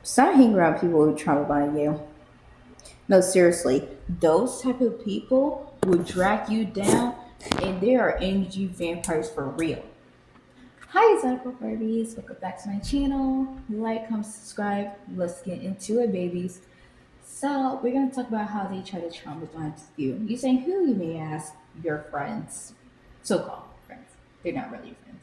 Stop hanging around people who traumatize you. No, seriously, those type of people will drag you down, and they are energy vampires for real. Hi, Zodiacal Barbies. Welcome back to my channel. Like, comment, subscribe. Let's get into it, babies. So, we're going to talk about how they try to traumatize you. You saying who, you may ask? Your friends. So called friends. They're not really friends.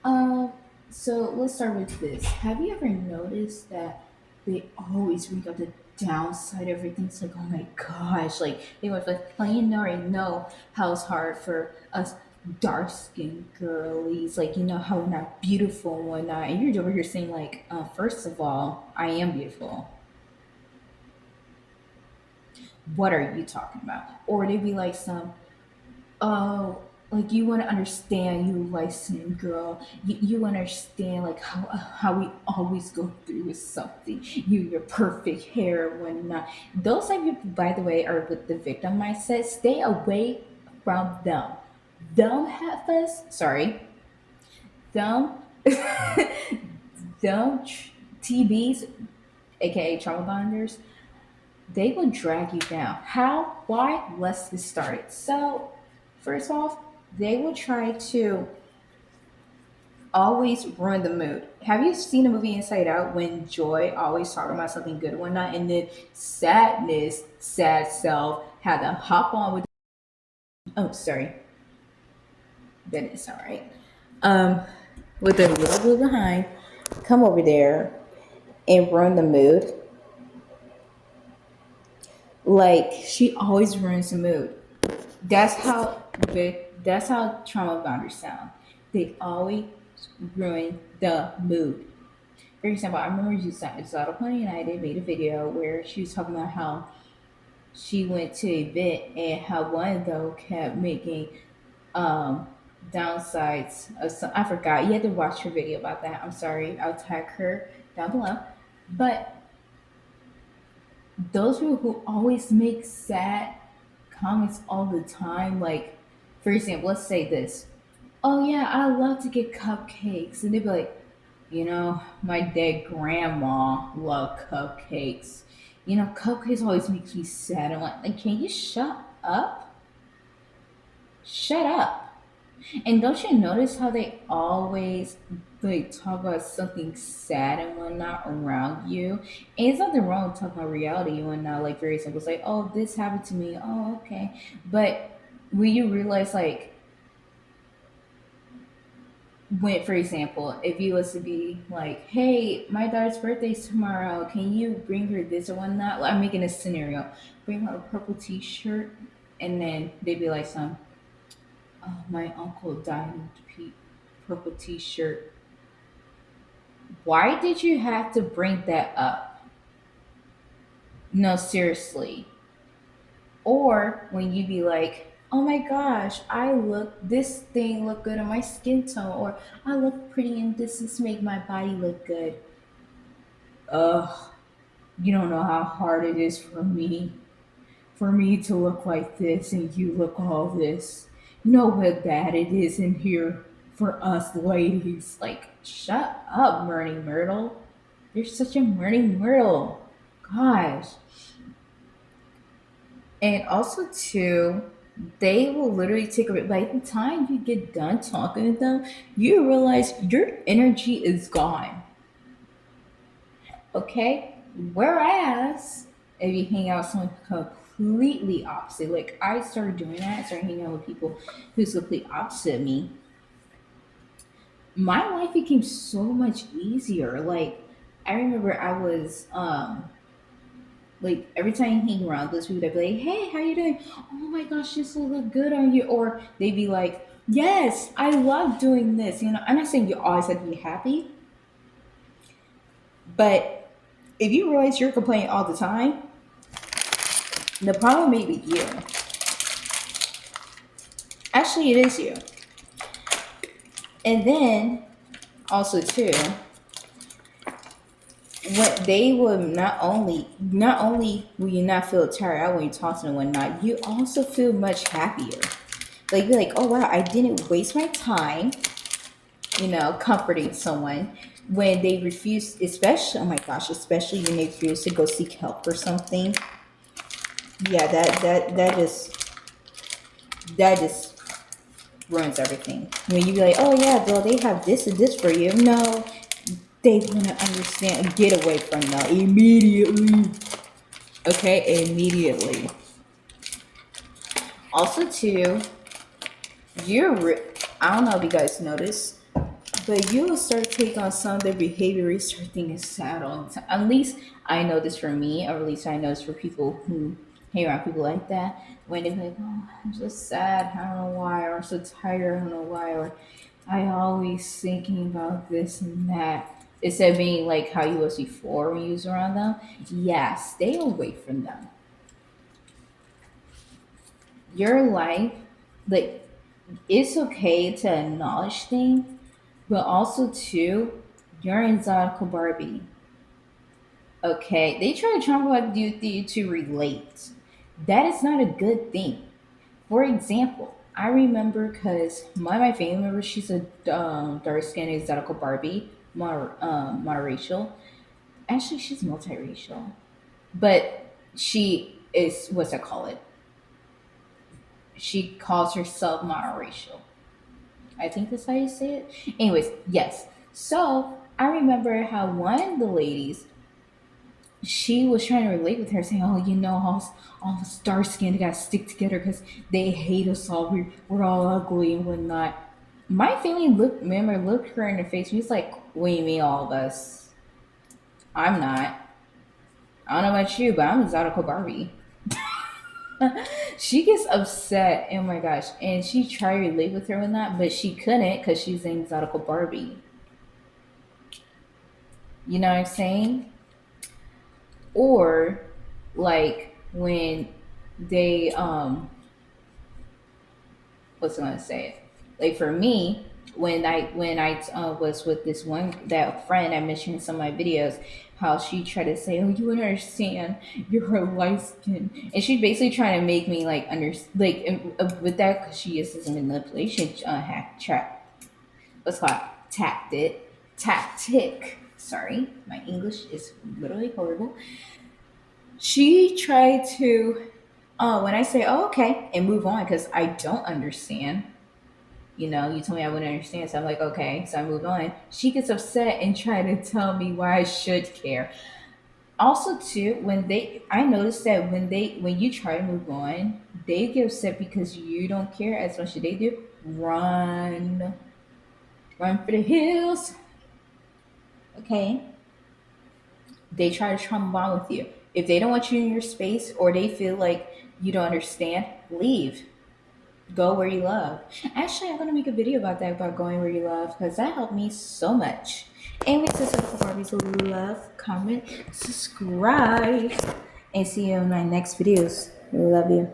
Um, so let's start with this. Have you ever noticed that they always bring up the downside of everything? It's like, oh my gosh, like they was like playing already know how it's hard for us dark skinned girlies, like you know how we're not beautiful and whatnot. And you're over here saying like, first of all, I am beautiful. What are you talking about? Or they'd be like some, oh, like you want to understand, you light skinned girl. You understand like how we always go through with something. Your perfect hair and whatnot. Those type of people, by the way, are with the victim mindset. Stay away from them. Them heifers, sorry, them, them TBs, aka trauma bonders. They will drag you down. How? Why? Let's get started. So, first off, they will try to always ruin the mood. Have you seen the movie Inside Out when Joy always talking about something good one night and then sadness, sad self had to hop on with, oh sorry, that is all right. Um with a little bit behind, come over there and ruin the mood. Like she always ruins the mood. That's how that's how trauma bonders sound. They always ruin the mood. For example, I remember Zada Pony and I did made a video where she was talking about how she went to an event and how one though kept making um downsides of some, I forgot. You had to watch her video about that. I'm sorry. I'll tag her down below. But those people who always make sad comments all the time, like for example, let's say this. Oh yeah, I love to get cupcakes. And they'd be like, you know, my dead grandma loved cupcakes. You know, cupcakes always makes me sad. I'm like, can you shut up? Shut up. And don't you notice how they always like talk about something sad and whatnot around you? And it's nothing wrong with talking about reality and whatnot. Like very simple, it's like, oh, this happened to me. Oh, okay. But when you realize like when, for example, if you was to be like, hey, my daughter's birthday's tomorrow, can you bring her this or whatnot? Like, I'm making a scenario. Bring her a purple t-shirt, and then they'd be like, some, oh, my uncle died in the purple t-shirt. Why did you have to bring that up? No, seriously. Or when you be like, oh my gosh, I look, this thing look good on my skin tone, or I look pretty and this make my body look good. Ugh, you don't know how hard it is for me to look like this and you look all this. You know what bad it is in here for us ladies. Like, shut up, Myrnie Myrtle. You're such a Myrnie Myrtle. Gosh. And also too, they will literally take a by the time you get done talking to them, you realize your energy is gone. Okay? Whereas if you hang out with someone completely opposite, like I started doing that, I started hanging out with people who's completely opposite of me, my life became so much easier. Like I remember I was like every time you hang around those people, they'd be like, "Hey, how you doing? Oh my gosh, this will look good on you." Or they'd be like, "Yes, I love doing this." You know, I'm not saying you always have to be happy, but if you realize you're complaining all the time, the problem may be you. Actually, it is you. And then also too, what they will not only will you not feel tired out when you talk to them and whatnot, you also feel much happier. Like you're like, oh wow, I didn't waste my time comforting someone when they refuse, especially, oh my gosh, especially when they refuse to go seek help for something. Yeah, that just ruins everything. When you be like, oh yeah, well they have this and this for you. No, they want to understand. Get away from them immediately. Okay, immediately. Also, too, you're. I don't know if you guys notice, but you will start to take on some of the behavior you start thinking is sad all the time. At least I know this for me, or at least I know this for people who hang around people like that. When they're like, oh, I'm so sad, I don't know why, or I'm so tired, I don't know why, or I always thinking about this and that. Instead of being like how you was before when you was around them, yeah, stay away from them. Your life, like, it's okay to acknowledge things, but also too, you're in Zodiacal Barbie. Okay, they try to traumatize you to relate. That is not a good thing. For example, I remember because one of my family members, she's a dark skinned exotical Barbie, monoracial. Actually, she's multiracial, but she is, what's that call it? She calls herself monoracial. I think that's how you say it. Anyways, yes. So I remember how one of the ladies, she was trying to relate with her, saying, "Oh, all the dark skinned gotta stick together because they hate us all. We're all ugly and whatnot." My family looked her in the face. And he's like, "What do you mean, all of us? I'm not. I don't know about you, but I'm a Zodiacal Barbie." She gets upset. Oh my gosh! And she tried to relate with her and that, but she couldn't because she's an exotical Barbie. You know what I'm saying? Or like when they what's I gonna say? Like for me, when I was with this one that friend I mentioned in some of my videos, how she tried to say, "Oh, you wouldn't understand. You're her light skin," and she's basically trying to make me like with that because she uses a manipulation hack trap. What's called tactic. Sorry, my English is literally horrible. She tried to, when I say, "Oh, okay," and move on because I don't understand. You told me I wouldn't understand, so I'm like, okay, so I moved on. She gets upset and try to tell me why I should care. Also, too, I noticed that when you try to move on, they get upset because you don't care as much as they do. Run, run for the hills. Okay, they try to trauma bond with you. If they don't want you in your space or they feel like you don't understand, leave. Go where you love. Actually, I'm gonna make a video about that, about going where you love, because that helped me so much. And with this Barbies, love, comment, subscribe, and see you in my next videos. Love you.